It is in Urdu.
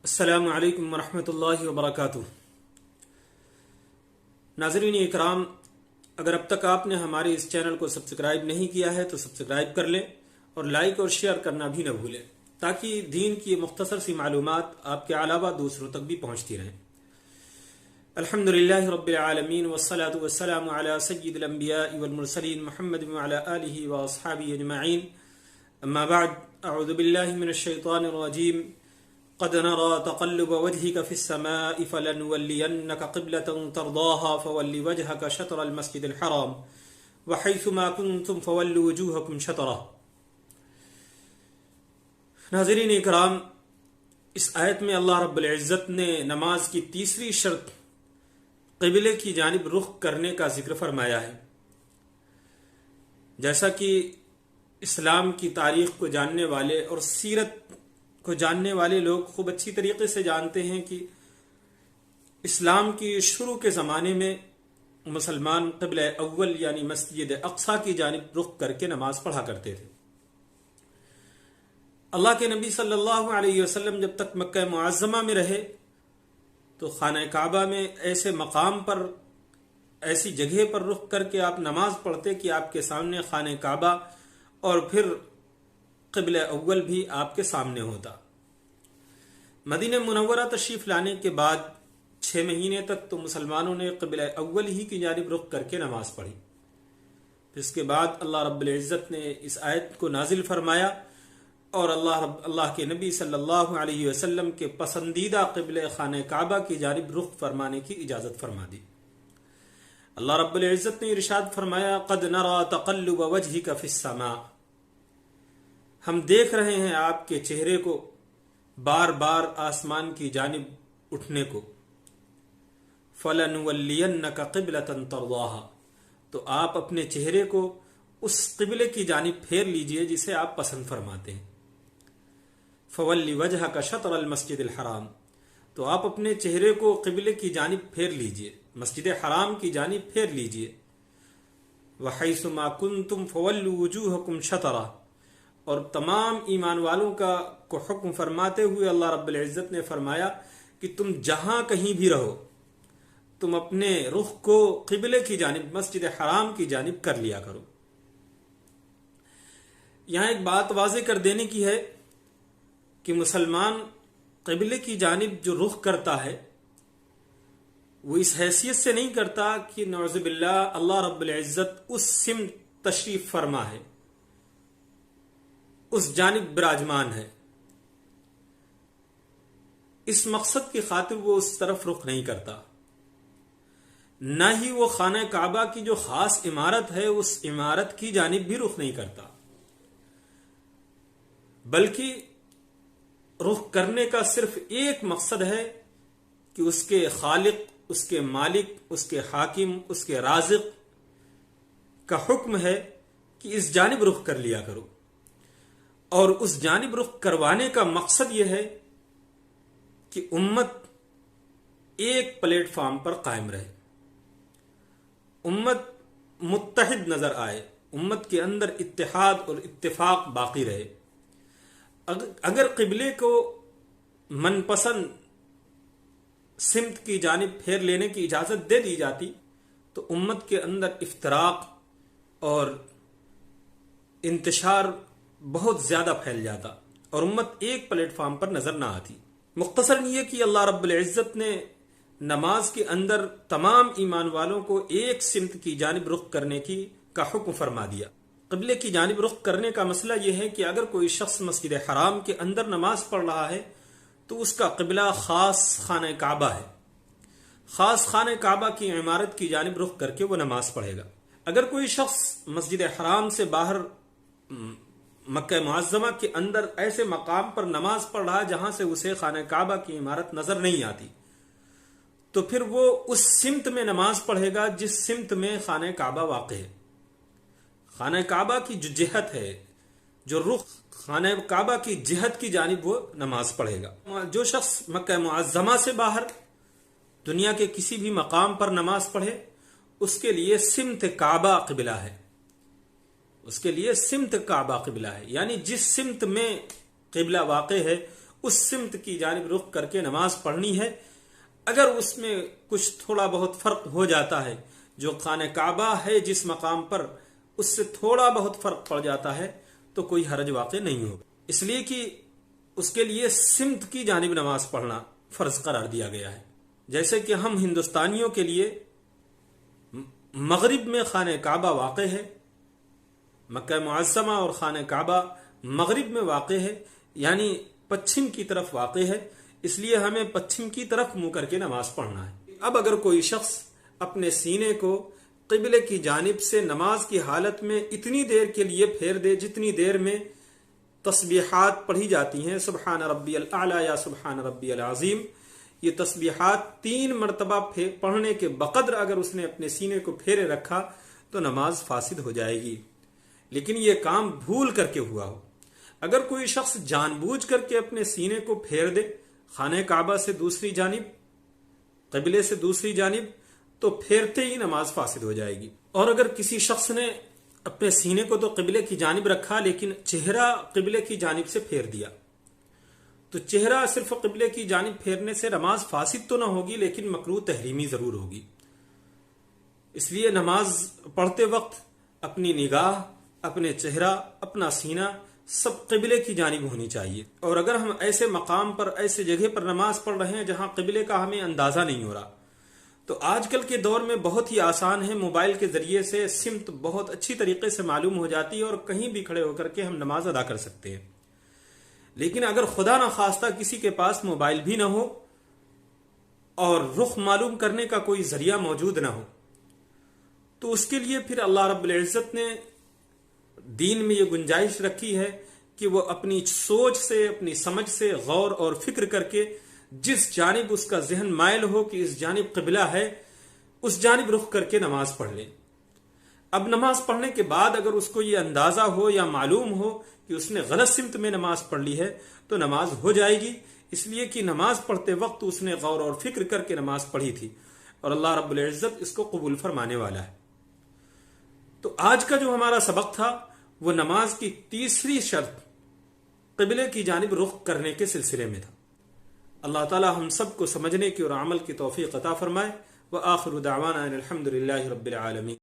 السلام علیکم ورحمۃ اللہ وبرکاتہ۔ ناظرین اکرام، اگر اب تک آپ نے ہمارے اس چینل کو سبسکرائب نہیں کیا ہے تو سبسکرائب کر لیں اور لائک اور شیئر کرنا بھی نہ بھولیں تاکہ دین کی مختصر سی معلومات آپ کے علاوہ دوسروں تک بھی پہنچتی رہیں۔ الحمدللہ رب العالمین والصلاة والسلام علی سید الانبیاء والمرسلین محمد وعلی آلہ واصحابہ اجمعین، اما بعد، اعوذ باللہ من الشیطان الرجیم۔ قد نرى تقلب وجهك في السماء فلنولينك قبلة ترضاها فول وجهك شطر المسجد الحرام وحيثما كنتم فولوا وجوهكم شطره۔ ناظرین اکرام، اس آیت میں اللہ رب العزت نے نماز کی تیسری شرط قبلے کی جانب رخ کرنے کا ذکر فرمایا ہے۔ جیسا کہ اسلام کی تاریخ کو جاننے والے اور سیرت کو جاننے والے لوگ خوب اچھی طریقے سے جانتے ہیں کہ اسلام کی شروع کے زمانے میں مسلمان قبلہ اول یعنی مسجد اقصی کی جانب رخ کر کے نماز پڑھا کرتے تھے۔ اللہ کے نبی صلی اللہ علیہ وسلم جب تک مکہ معظمہ میں رہے تو خانہ کعبہ میں ایسے مقام پر، ایسی جگہ پر رخ کر کے آپ نماز پڑھتے کہ آپ کے سامنے خانہ کعبہ اور پھر قبلہ اول بھی آپ کے سامنے ہوتا۔ مدینہ منورہ تشریف لانے کے بعد 6 مہینے تک تو مسلمانوں نے قبلہ اول ہی کی جانب رخ کر کے نماز پڑھی۔ پھر اس کے بعد اللہ رب العزت نے اس آیت کو نازل فرمایا اور اللہ کے نبی صلی اللہ علیہ وسلم کے پسندیدہ قبلہ خانہ کعبہ کی جانب رخ فرمانے کی اجازت فرما دی۔ اللہ رب العزت نے ارشاد فرمایا، قد نرى تقلب وجهك في السماء، ہم دیکھ رہے ہیں آپ کے چہرے کو بار بار آسمان کی جانب اٹھنے کو۔ فَلَنُوَلِّيَنَّكَ قِبْلَةً تَرْضَاهَا، تو آپ اپنے چہرے کو اس قبلے کی جانب پھیر لیجئے جسے آپ پسند فرماتے ہیں۔ فَوَلِّ وَجْهَكَ شَطْرَ الْمَسْجِدِ الْحَرَامِ، تو آپ اپنے چہرے کو قبلے کی جانب پھیر لیجئے، مسجد حرام کی جانب پھیر لیجئے۔ وَحَيْثُ مَا كُنْتُمْ فَوَلُّوا وُجُوهَكُمْ شَطْرَهُ، اور تمام ایمان والوں کو حکم فرماتے ہوئے اللہ رب العزت نے فرمایا کہ تم جہاں کہیں بھی رہو تم اپنے رخ کو قبلے کی جانب، مسجد حرام کی جانب کر لیا کرو۔ یہاں ایک بات واضح کر دینے کی ہے کہ مسلمان قبلے کی جانب جو رخ کرتا ہے وہ اس حیثیت سے نہیں کرتا کہ نعوذ باللہ اللہ رب العزت اس سمت تشریف فرما ہے، اس جانب براجمان ہے، اس مقصد کی خاطر وہ اس طرف رخ نہیں کرتا۔ نہ ہی وہ خانہ کعبہ کی جو خاص عمارت ہے اس عمارت کی جانب بھی رخ نہیں کرتا، بلکہ رخ کرنے کا صرف ایک مقصد ہے کہ اس کے خالق، اس کے مالک، اس کے حاکم، اس کے رازق کا حکم ہے کہ اس جانب رخ کر لیا کرو، اور اس جانب رخ کروانے کا مقصد یہ ہے کہ امت ایک پلیٹ فارم پر قائم رہے، امت متحد نظر آئے، امت کے اندر اتحاد اور اتفاق باقی رہے۔ اگر قبلے کو من پسند سمت کی جانب پھیر لینے کی اجازت دے دی جاتی تو امت کے اندر افتراق اور انتشار بہت زیادہ پھیل جاتا اور امت ایک پلیٹ فارم پر نظر نہ آتی۔ مختصراً یہ کہ اللہ رب العزت نے نماز کے اندر تمام ایمان والوں کو ایک سمت کی جانب رخ کرنے کا حکم فرما دیا۔ قبلے کی جانب رخ کرنے کا مسئلہ یہ ہے کہ اگر کوئی شخص مسجد حرام کے اندر نماز پڑھ رہا ہے تو اس کا قبلہ خاص خانہ کعبہ ہے، خاص خانہ کعبہ کی عمارت کی جانب رخ کر کے وہ نماز پڑھے گا۔ اگر کوئی شخص مسجد حرام سے باہر مکہ معظمہ کے اندر ایسے مقام پر نماز پڑھ رہا جہاں سے اسے خانہ کعبہ کی عمارت نظر نہیں آتی تو پھر وہ اس سمت میں نماز پڑھے گا جس سمت میں خانہ کعبہ واقع ہے۔ خانہ کعبہ کی جو جہت ہے، جو رخ خانہ کعبہ کی جہت کی جانب وہ نماز پڑھے گا۔ جو شخص مکہ معظمہ سے باہر دنیا کے کسی بھی مقام پر نماز پڑھے اس کے لیے سمت کعبہ قبلہ ہے، اس کے لیے سمت کعبہ قبلہ ہے، یعنی جس سمت میں قبلہ واقع ہے اس سمت کی جانب رخ کر کے نماز پڑھنی ہے۔ اگر اس میں کچھ تھوڑا بہت فرق ہو جاتا ہے، جو خانہ کعبہ ہے جس مقام پر، اس سے تھوڑا بہت فرق پڑ جاتا ہے تو کوئی حرج واقع نہیں ہوگا، اس لیے کہ اس کے لیے سمت کی جانب نماز پڑھنا فرض قرار دیا گیا ہے۔ جیسے کہ ہم ہندوستانیوں کے لیے مغرب میں خانہ کعبہ واقع ہے، مکہ معظمہ اور خانہ کعبہ مغرب میں واقع ہے، یعنی پچھم کی طرف واقع ہے، اس لیے ہمیں پچھم کی طرف منہ کر کے نماز پڑھنا ہے۔ اب اگر کوئی شخص اپنے سینے کو قبلے کی جانب سے نماز کی حالت میں اتنی دیر کے لیے پھیر دے جتنی دیر میں تسبیحات پڑھی جاتی ہیں، سبحان ربی الاعلی یا سبحان ربی العظیم، یہ تسبیحات 3 مرتبہ پڑھنے کے بقدر اگر اس نے اپنے سینے کو پھیرے رکھا تو نماز فاسد ہو جائے گی، لیکن یہ کام بھول کر کے ہوا ہو۔ اگر کوئی شخص جان بوجھ کر کے اپنے سینے کو پھیر دے خانہ کعبہ سے دوسری جانب، قبلے سے دوسری جانب، تو پھیرتے ہی نماز فاسد ہو جائے گی۔ اور اگر کسی شخص نے اپنے سینے کو تو قبلے کی جانب رکھا لیکن چہرہ قبلے کی جانب سے پھیر دیا، تو چہرہ صرف قبلے کی جانب پھیرنے سے نماز فاسد تو نہ ہوگی لیکن مکروہ تحریمی ضرور ہوگی۔ اس لیے نماز پڑھتے وقت اپنی نگاہ، اپنے چہرہ، اپنا سینہ سب قبلے کی جانب ہونی چاہیے۔ اور اگر ہم ایسے مقام پر، ایسے جگہ پر نماز پڑھ رہے ہیں جہاں قبلے کا ہمیں اندازہ نہیں ہو رہا، تو آج کل کے دور میں بہت ہی آسان ہے، موبائل کے ذریعے سے سمت بہت اچھی طریقے سے معلوم ہو جاتی ہے اور کہیں بھی کھڑے ہو کر کے ہم نماز ادا کر سکتے ہیں۔ لیکن اگر خدا نخواستہ کسی کے پاس موبائل بھی نہ ہو اور رخ معلوم کرنے کا کوئی ذریعہ موجود نہ ہو، تو اس کے لیے پھر اللہ رب العزت نے دین میں یہ گنجائش رکھی ہے کہ وہ اپنی سوچ سے، اپنی سمجھ سے غور اور فکر کر کے جس جانب اس کا ذہن مائل ہو کہ اس جانب قبلہ ہے، اس جانب رخ کر کے نماز پڑھ لے۔ اب نماز پڑھنے کے بعد اگر اس کو یہ اندازہ ہو یا معلوم ہو کہ اس نے غلط سمت میں نماز پڑھ لی ہے تو نماز ہو جائے گی، اس لیے کہ نماز پڑھتے وقت اس نے غور اور فکر کر کے نماز پڑھی تھی اور اللہ رب العزت اس کو قبول فرمانے والا ہے۔ تو آج کا جو ہمارا سبق تھا وہ نماز کی تیسری شرط قبلے کی جانب رخ کرنے کے سلسلے میں تھا۔ اللہ تعالی ہم سب کو سمجھنے کی اور عمل کی توفیق عطا فرمائے۔ وآخر دعوانا ان الحمد للہ رب العالمین۔